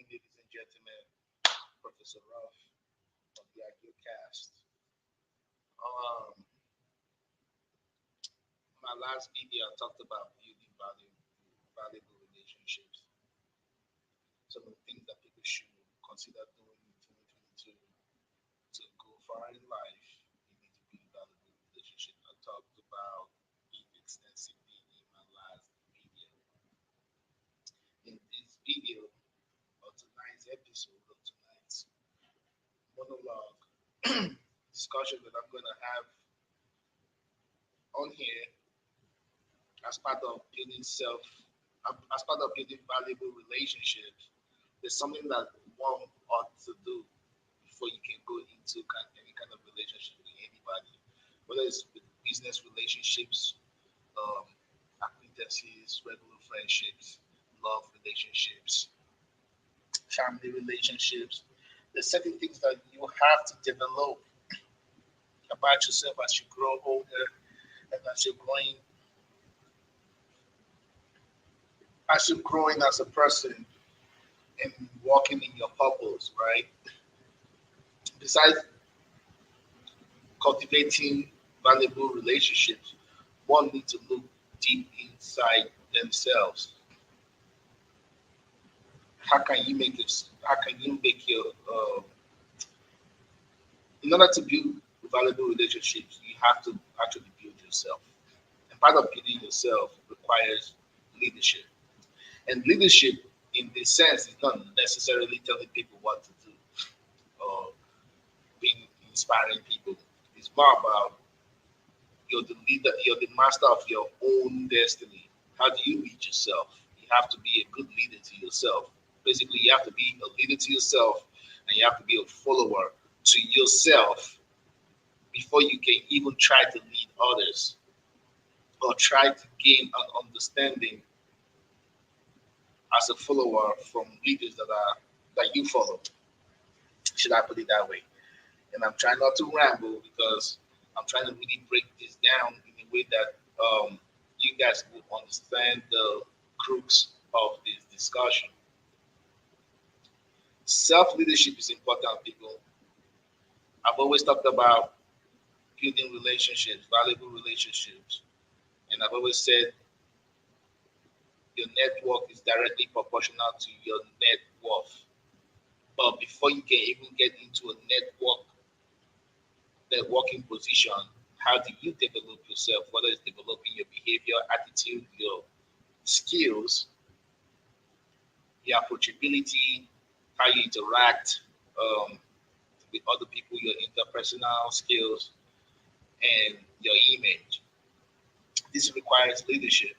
evening, ladies and gentlemen. Professor Ruff of the Agile Cast. Um, my last video, I talked about building valuable relationships. Some of the things that people should consider doing in 2022 to go far in life. You need to build valuable relationships. I talked about it extensively in my last video. In this video, or tonight's episode, or tonight's monologue discussion that I'm going to have on here as part of building as part of building valuable relationships, there's something that one ought to do before you can go into any kind of relationship with anybody, whether it's with business relationships, um, acquaintances, regular friendships, love relationships, family relationships. There's certain things that you have to develop about yourself as you grow older and as you're growing as a person and walking in your purpose, right? Besides cultivating valuable relationships, one needs to look deep inside themselves. How can you make your in order to build valuable relationships, you have to actually build yourself. And part of building yourself requires leadership. And leadership, in this sense, is not necessarily telling people what to do or being inspiring people. It's more about you're the leader, you're the master of your own destiny. How do you lead yourself? You have to be a good leader to yourself. Basically, you have to be a leader to yourself and you have to be a follower to yourself before you can even try to lead others or try to gain an understanding as a follower from leaders that you follow. Should I put it that way? And I'm trying not to ramble because I'm trying to really break this down in a way that you guys will understand the crux of this discussion. Self leadership is important, people. I've always talked about building relationships, valuable relationships, and I've always said your network is directly proportional to your net worth. But before you can even get into a networking position, how do you develop yourself? Whether it's developing your behavior, attitude, your skills, your approachability, how you interact with other people, your interpersonal skills, and your image. This requires leadership.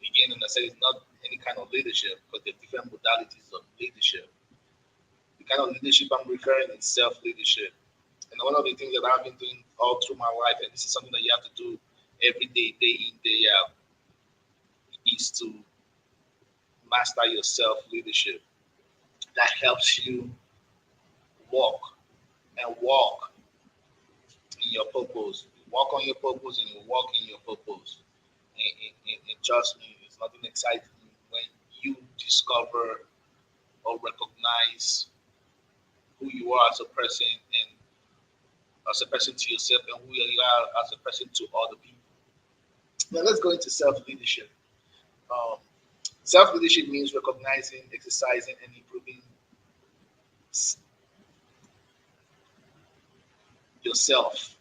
Again, and I said it's not any kind of leadership, but there are different modalities of leadership. The kind of leadership I'm referring is self leadership. And one of the things that I've been doing all through my life, and this is something that you have to do every day, day in, day out, is to master your self leadership. That helps you walk and walk in your purpose. Walk on your purpose and you walk in your purpose. And trust me, it's nothing exciting when you discover or recognize who you are as a person and as a person to yourself and who you are as a person to other people. Now let's go into self leadership. Um, Self leadership means recognizing, exercising, and improving yourself,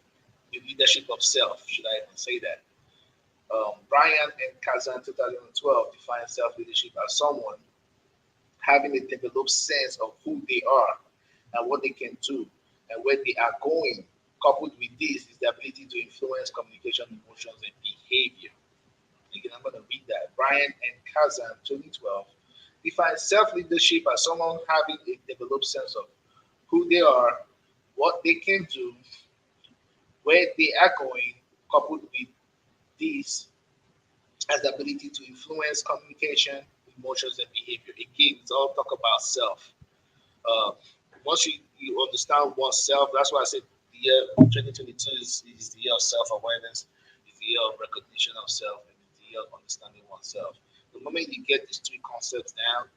the leadership of self. Should I even say that? Brian and Kazan 2012 define self leadership as someone having a developed sense of who they are and what they can do and where they are going. Coupled with this is the ability to influence communication, emotions, and behavior. Again, I'm going to read that. Brian and Kazan 2012 define self leadership as someone having a developed sense of who they are, what they can do, where they are going, coupled with this as the ability to influence communication, emotions, and behavior. Again, it's all talk about self. Uh, Once you understand oneself, that's why I said the year 2022 is the year of self awareness, is the year of recognition of self, and it's the year of understanding oneself. The moment you get these three concepts down,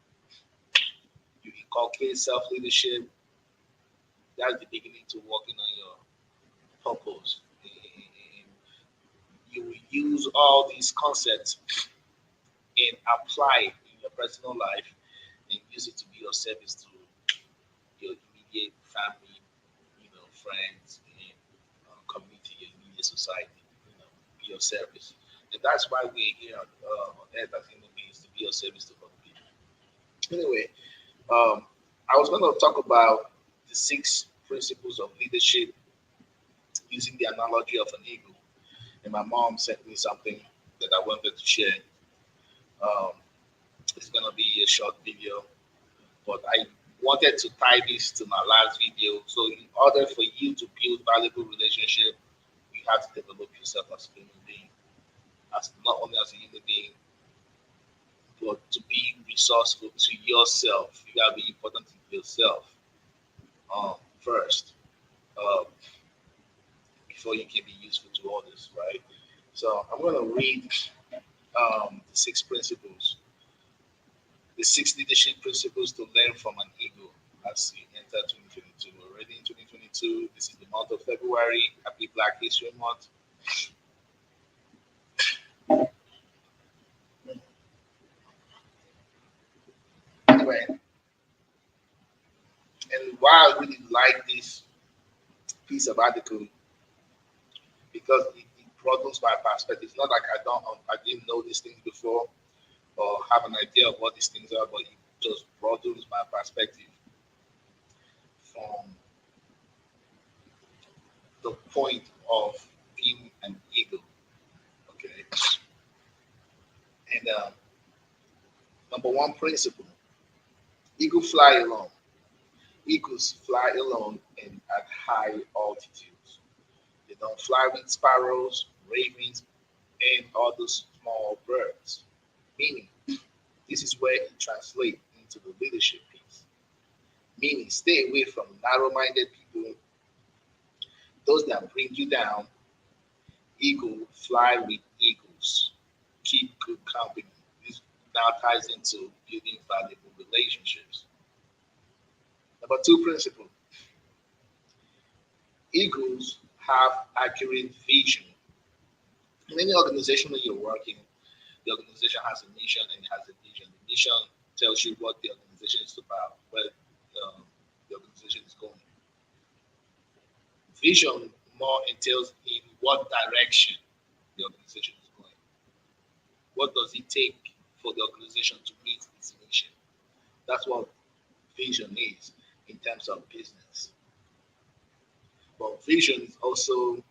You inculcate self-leadership. That's the beginning to working on your purpose. And you will use all these concepts and apply it in your personal life and use it to be of service to your immediate family, friends, and community, your immediate society, be of service. And that's why we're here on earth as human beings to be of service to other people. Anyway, I was going to talk about the six principles of leadership using the analogy of an eagle. And my mom sent me something that I wanted to share. Um, it's going to be a short video, but I wanted to tie this to my last video. So, in order for you to build valuable relationship, you have to develop yourself as a human being, as not only as a human being, but to be resourceful to yourself. You gotta be important to yourself first, uh, before you can be useful to others, right? So I'm gonna read the six principles, the six leadership principles to learn from an ego as we enter 2022. We're already in 2022. This is the month of February. Happy Black History Month. Anyway, and why I really like this piece of article because it broadens my perspective. It's not like I didn't know these things before or have an idea of what these things are, but it just broadens my perspective from the point of being an eagle. Okay, and number one principle: eagle fly alone. Eagles fly alone and at high altitudes. They don't fly with sparrows, ravens, and other small birds. Meaning, this is where it translates into the leadership piece. Meaning, stay away from narrow minded people, those that bring you down. Eagle, fly with eagles. Keep good company. This now ties into building valuable relationships. Number two principle: eagles have accurate vision. In any organization that you're working, the organization has a mission and it has a vision. The mission tells you what the organization is about, where the organization is going. Vision more entails in what direction the organization is going. What does it take for the organization to meet its mission? That's what vision is in terms of business. But vision is also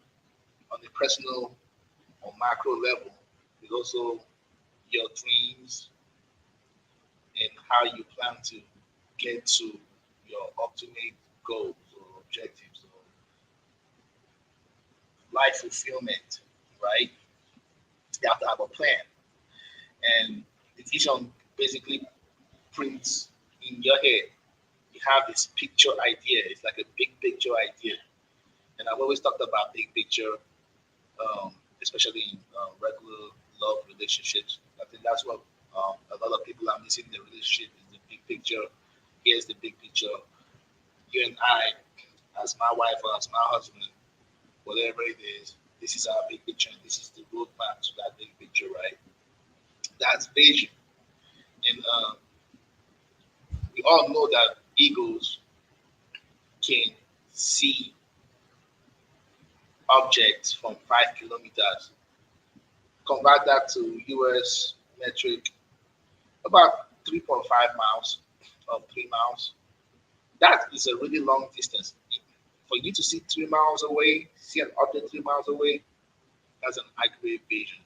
on a personal or macro level. It's also your dreams and how you plan to get to your ultimate goals or objectives or life fulfillment, right? You have to have a plan. And the vision basically prints in your head. You have this picture idea. It's like a big picture idea. And I've always talked about big picture, especially in regular love relationships. I think that's what a lot of people are missing in the relationship is the big picture. Here's the big picture. You and I, as my wife or as my husband, whatever it is, this is our big picture. And this is the roadmap to that big picture, right? That's vision. And we all know that eagles can see objects from 5 kilometers. Convert that to US metric, about 3.5 miles or 3 miles. That is a really long distance. For you to see 3 miles away, see an object 3 miles away, that's an accurate vision.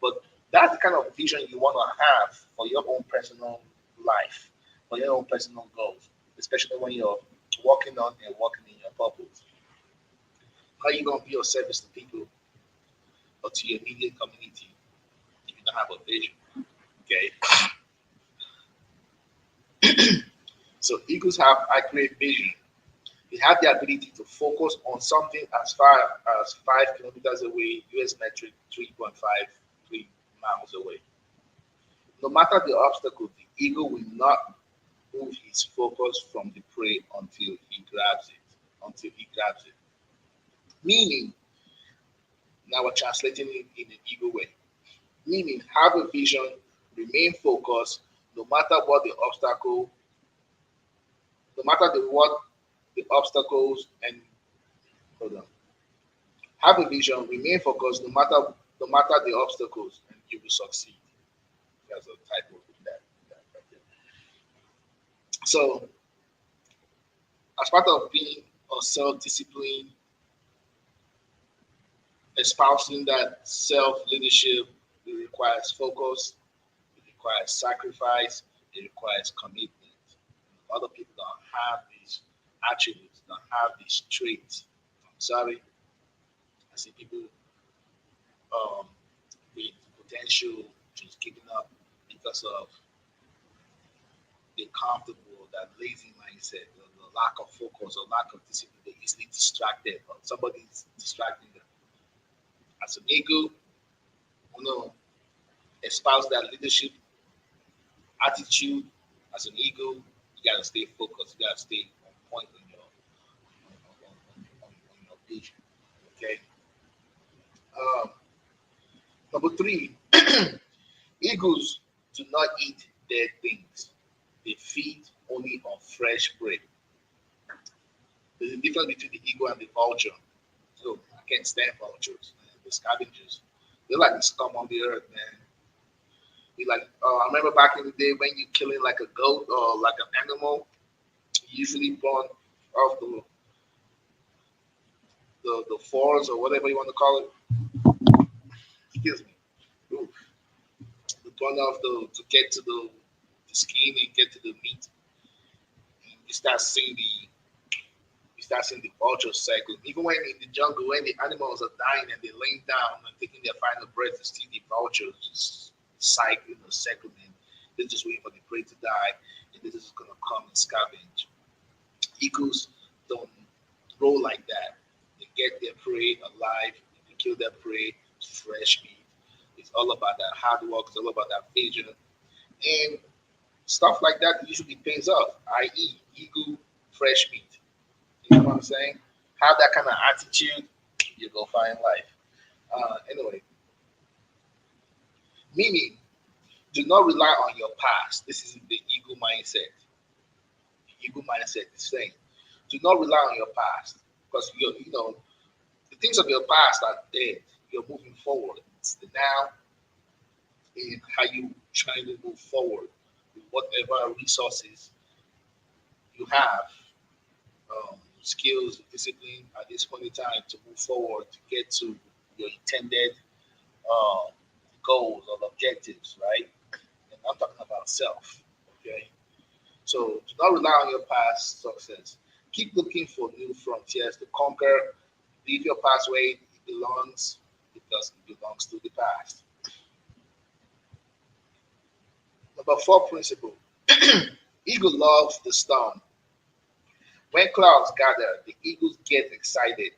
But that's the kind of vision you want to have for your own personal life, for your own personal goals, especially when you're working on and working in your purpose. How are you going to be of service to people or to your immediate community if you don't have a vision? Okay. So eagles have accurate vision. They have the ability to focus on something as far as 5 kilometers away, US metric 3.53 miles away. No matter the obstacle, the eagle will not move his focus from the prey until he grabs it. Until he grabs it. Meaning, now we're translating it in an ego way. Meaning, have a vision, remain focused, no matter what the obstacle, no matter what the obstacles, and hold on. Have a vision, remain focused, no matter the obstacles, and you will succeed. There's a typo in that right there. So, as part of being a self-discipline, espousing that self-leadership, it requires focus, it requires sacrifice, it requires commitment. A lot of people don't have these attributes, don't have these traits. I'm sorry, I see people um, with potential just giving up because of the comfortable, that lazy mindset, the lack of focus, or lack of discipline. They're easily distracted, or somebody's distracting them. As an ego, you know, espouse that leadership attitude. As an ego, you gotta stay focused. You gotta stay on point on your vision. Okay. Um, Number three, eagles do not eat dead things. They feed only on fresh prey. There's a difference between the eagle and the vulture. So I can't stand vultures, man. The scavengers. They're like the scum on the earth, man. You like, I remember back in the day when you're killing like a goat or like an animal, you usually burn off the fours or whatever you want to call it. Excuse me. Ooh. The burn off to get to the skin and get to the meat. And you start seeing the vulture cycle. Even when in the jungle, when the animals are dying and they're laying down and taking their final breath, you see the vultures just cycling or circling. They're just waiting for the prey to die, and they're just gonna come and scavenge. Eagles don't roll like that. They get their prey alive, they kill their prey, fresh meat. It's all about that hard work, it's all about that vision. And stuff like that usually pays off, i.e., eagle, fresh meat. You know what I'm saying? Have that kind of attitude, you go find life. Anyway, meaning, do not rely on your past. This is the ego mindset. The ego mindset is saying, do not rely on your past because the things of your past are dead. You're moving forward. It's the now and how you trying to move forward with whatever resources you have, skills, discipline at this point in time to move forward to get to your intended uh, goals or objectives, right? And I'm talking about self. Okay, so do not rely on your past success. Keep looking for new frontiers to conquer. Leave your past where it belongs because it belongs to the past. Number four principle: eagle loves the storm. When clouds gather, the eagles get excited.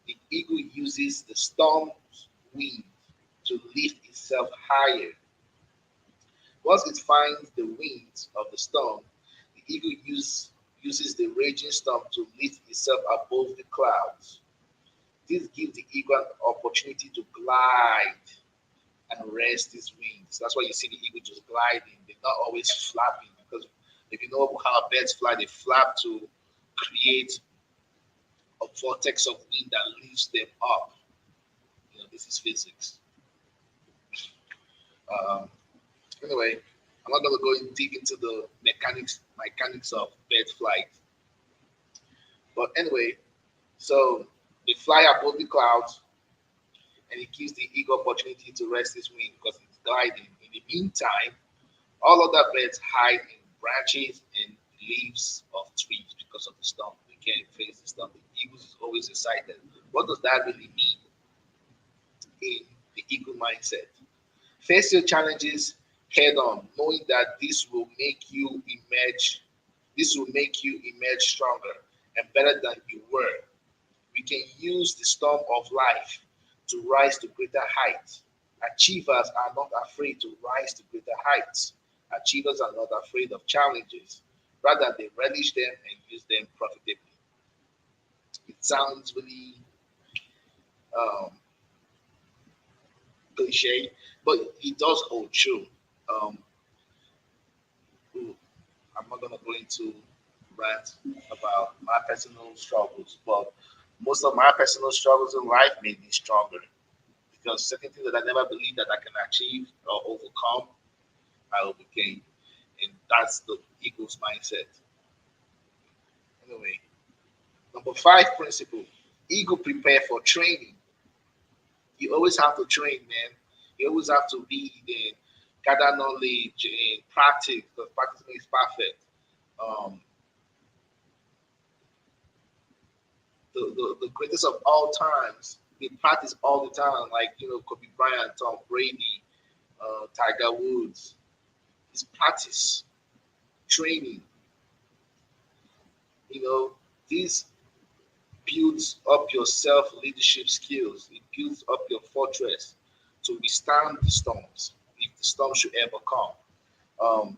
The eagle uses the storm's wind to lift itself higher. Once it finds the winds of the storm, the uses the raging storm to lift itself above the clouds. This gives the eagle an opportunity to glide and rest its wings. That's why you see the eagle just gliding. They're not always flapping because if you know how birds fly, they flap to create a vortex of wind that lifts them up. This is physics. Um, anyway, I'm not gonna go deep into the mechanics of bird flight. But anyway, so they fly above the clouds, and it gives the eagle opportunity to rest its wing because it's gliding. In the meantime, all other birds hide in branches and leaves of trees because of the storm. They can't face the storm. The eagle is always excited. What does that really mean in the eagle mindset? Face your challenges head on, knowing that this will make you emerge stronger and better than you were. We can use the storm of life to rise to greater heights. Achievers are not afraid to rise to greater heights. Achievers are not afraid of challenges. rather they relish them and use them profitably. It sounds really um, cliche, but it does hold true. Um, ooh, I'm not gonna go into rant about my personal struggles, but most of my personal struggles in life made me stronger because certain things that I never believed that I can achieve or overcome, I overcame, and that's the eagle's mindset. Anyway, number five principle: ego prepare for training. You always have to train, man. You always have to read and gather knowledge and practice because practice makes perfect. Um, the greatest of all times, they practice all the time, like Kobe Bryant, Tom Brady, Tiger Woods. It's practice, training. You know, this builds up your self leadership skills. It builds up your fortress to withstand the storms if the storm should ever come. Um,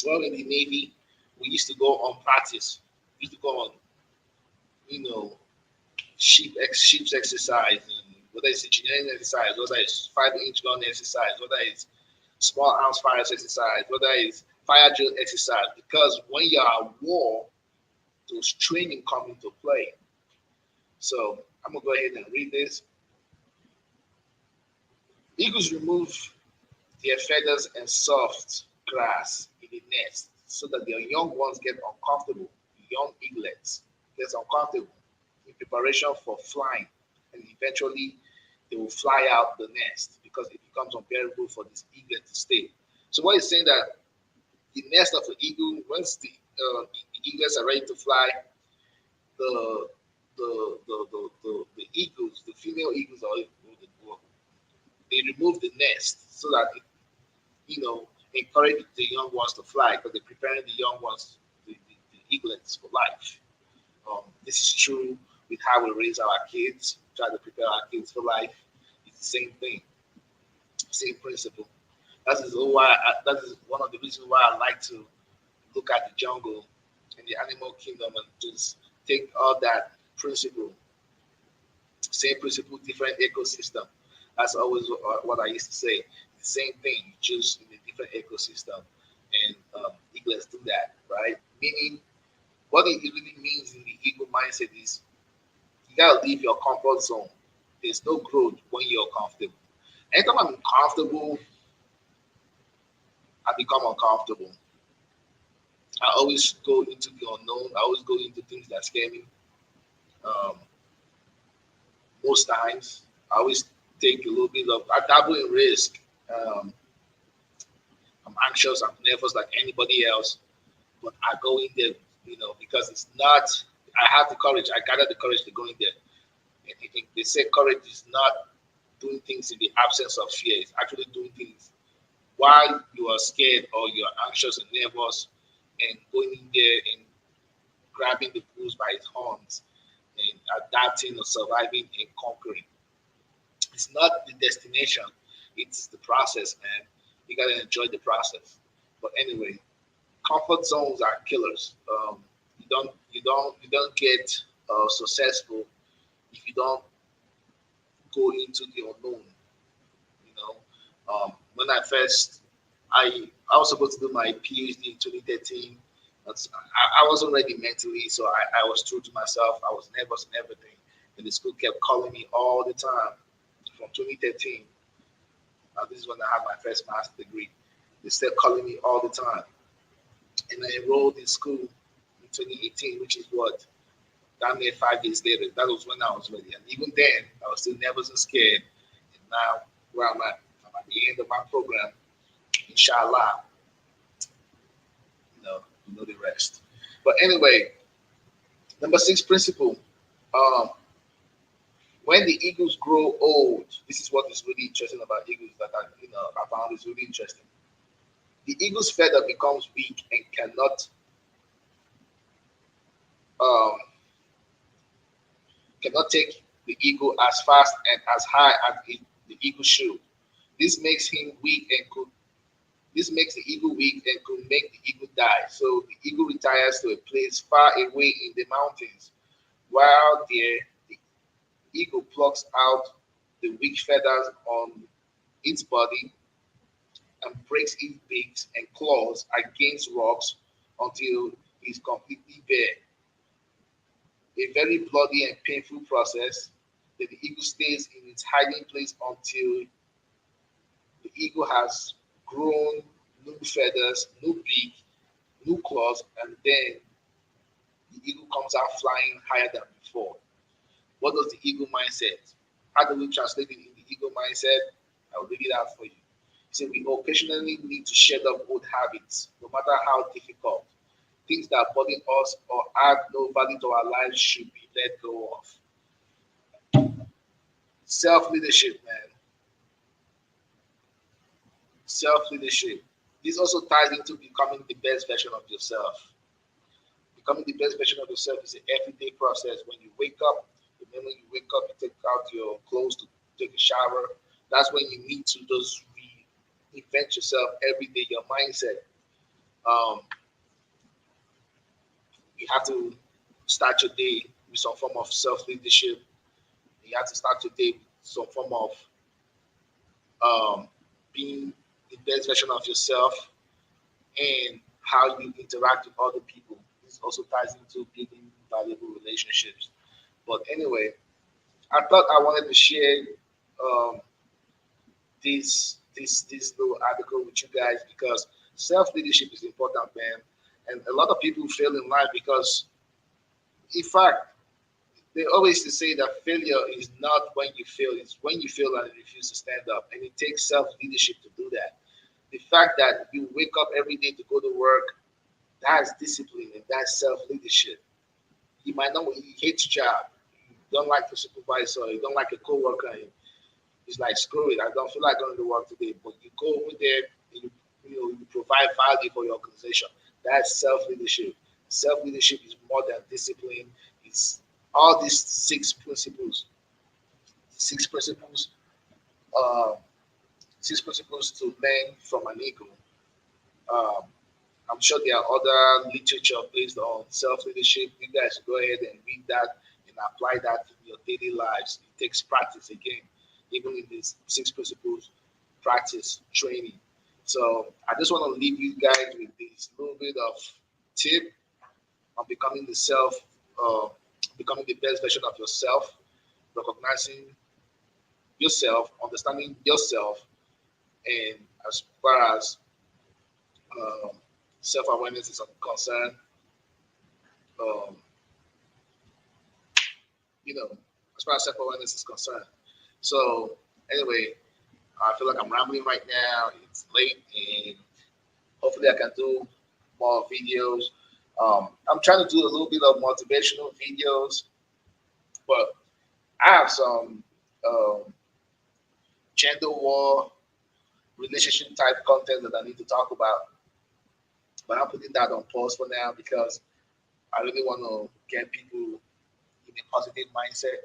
well, in the Navy, we used to go on practice. We used to go on, you know, sheep's exercise, and whether it's engineering exercise, whether it's 5-inch gun exercise, whether it's small arms fire exercise, whether it's fire drill exercise. Because when you're at war, those training come into play. So I'm gonna go ahead and read this. Eagles remove their feathers and soft grass in the nest so that their young ones get uncomfortable. Young eaglets get uncomfortable in preparation for flying, and eventually they will fly out the nest because it becomes unbearable for this eaglet to stay. So what is saying that the nest of an eagle, once the eaglets are ready to fly, the the eagles, the female eagles, they remove the nest so that encourage the young ones to fly because they're preparing the young ones, the eaglets for life. This is true with how we raise our kids, try to prepare our kids for life. It's the same thing, same principle. That is one of the reasons why I like to look at the jungle and the animal kingdom and just take all that principle, same principle, different ecosystem. That's always what I used to say. The same thing, just in a different ecosystem. And eaglets do that, right? Meaning, what it really means in the eagle mindset is you gotta leave your comfort zone. There's no growth when you're comfortable. Anytime I'm comfortable, I become uncomfortable. I always go into the unknown. I always go into things that scare me. Um, most times, I always take a little bit of, I dabble in risk. Um, I'm anxious, I'm nervous like anybody else, but I go in there, because it's not, I have the courage, I gather the courage to go in there. And they say courage is not doing things in the absence of fear, it's actually doing things while you are scared or you're anxious and nervous and going in there and grabbing the bull by its horns and adapting or surviving and conquering. It's not the destination, it's the process, man. You gotta enjoy the process. But anyway, comfort zones are killers. You don't get successful if you don't go into the unknown. You know, when I was supposed to do my PhD in 2013. I wasn't ready mentally, so I was true to myself. I was nervous and everything, and the school kept calling me all the time from 2013. This is when I had my first master's degree. They still calling me all the time. And I enrolled in school in 2018, which is what, damn near 5 years later. That was when I was ready. And even then, I was still nervous and scared. And now, where I'm at the end of my program. Inshallah, you know the rest. But anyway, number six principle. Um, when the eagles grow old, this is what is really interesting about eagles that I found is really interesting. The eagle's feather becomes weak and um, cannot take the eagle as fast and as high as the eagle should. This makes him weak and could This makes the eagle weak and could make the eagle die. So the eagle retires to a place far away in the mountains. While there, the eagle plucks out the weak feathers on its body and breaks its beaks and claws against rocks until it's completely bare. A very bloody and painful process. Then the eagle stays in its hiding place until the eagle has grown new feathers, new beak, new claws, and then the eagle comes out flying higher than before. What does the eagle mindset? How do we translate it in the eagle mindset? I'll read it out for you. So we occasionally need to shed off old habits, no matter how difficult. Things that burden us or add no value to our lives should be let go of. Self leadership, man. Self leadership. This also ties into becoming the best version of yourself. Becoming the best version of yourself is an everyday process. When you wake up, the moment you wake up, you take out your clothes to take a shower. That's when you need to just reinvent yourself every day, your mindset. Um, you have to start your day with some form of self leadership. You have to start your day with some form of um, being the best version of yourself and how you interact with other people. This also ties into building valuable relationships. But anyway, I thought I wanted to share um, this little article with you guys because self leadership is important, man. And a lot of people fail in life because, in fact, they always say that failure is not when you fail; it's when you fail and you refuse to stand up. And it takes self leadership to do that. The fact that you wake up every day to go to work, that's discipline and that's self leadership. You might not you hate your job, you don't like the supervisor, you don't like a coworker, and it's like screw it, I don't feel like going to work today. But you go over there and you provide value for your organization. That's self leadership. Self leadership is more than discipline. It's all these six principles, uh, six principles to learn from an eagle. Um, I'm sure there are other literature based on self leadership. You guys go ahead and read that and apply that in your daily lives. It takes practice again, even in these six principles, practice, training. So I just want to leave you guys with this little bit of tip on uh, becoming the best version of yourself, recognizing yourself, understanding yourself, and as far as um, self awareness is concerned, um, as far as self awareness is concerned. So, anyway, I feel like I'm rambling right now. It's late, and hopefully, I can do more videos. I'm trying to do a little bit of motivational videos, but I have some um, gender war, relationship type content that I need to talk about. But I'm putting that on pause for now because I really want to get people in a positive mindset,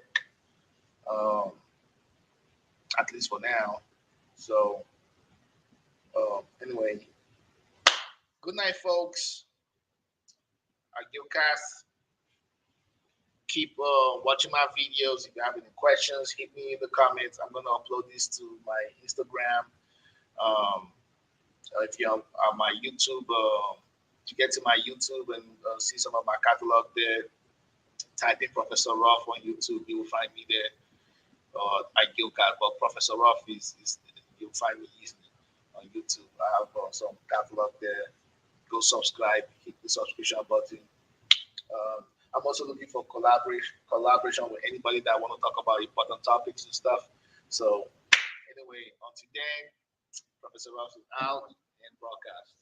um, at least for now. So, anyway, good night, folks. Agilcast. Keep watching my videos. If you have any questions, hit me in the comments. I'm going to upload this to my Instagram. Um, if you're on my YouTube, to get to my YouTube and see some of my catalog there, type in Professor Ruff on YouTube. You will find me there. I Gilcast, but Professor Ruff is you'll find me easily on YouTube. I have some catalog there. Go subscribe, hit the subscription button. I'm also looking for collaboration with anybody that want to talk about important topics and stuff. So anyway, until then, Professor Ruff is out and broadcast.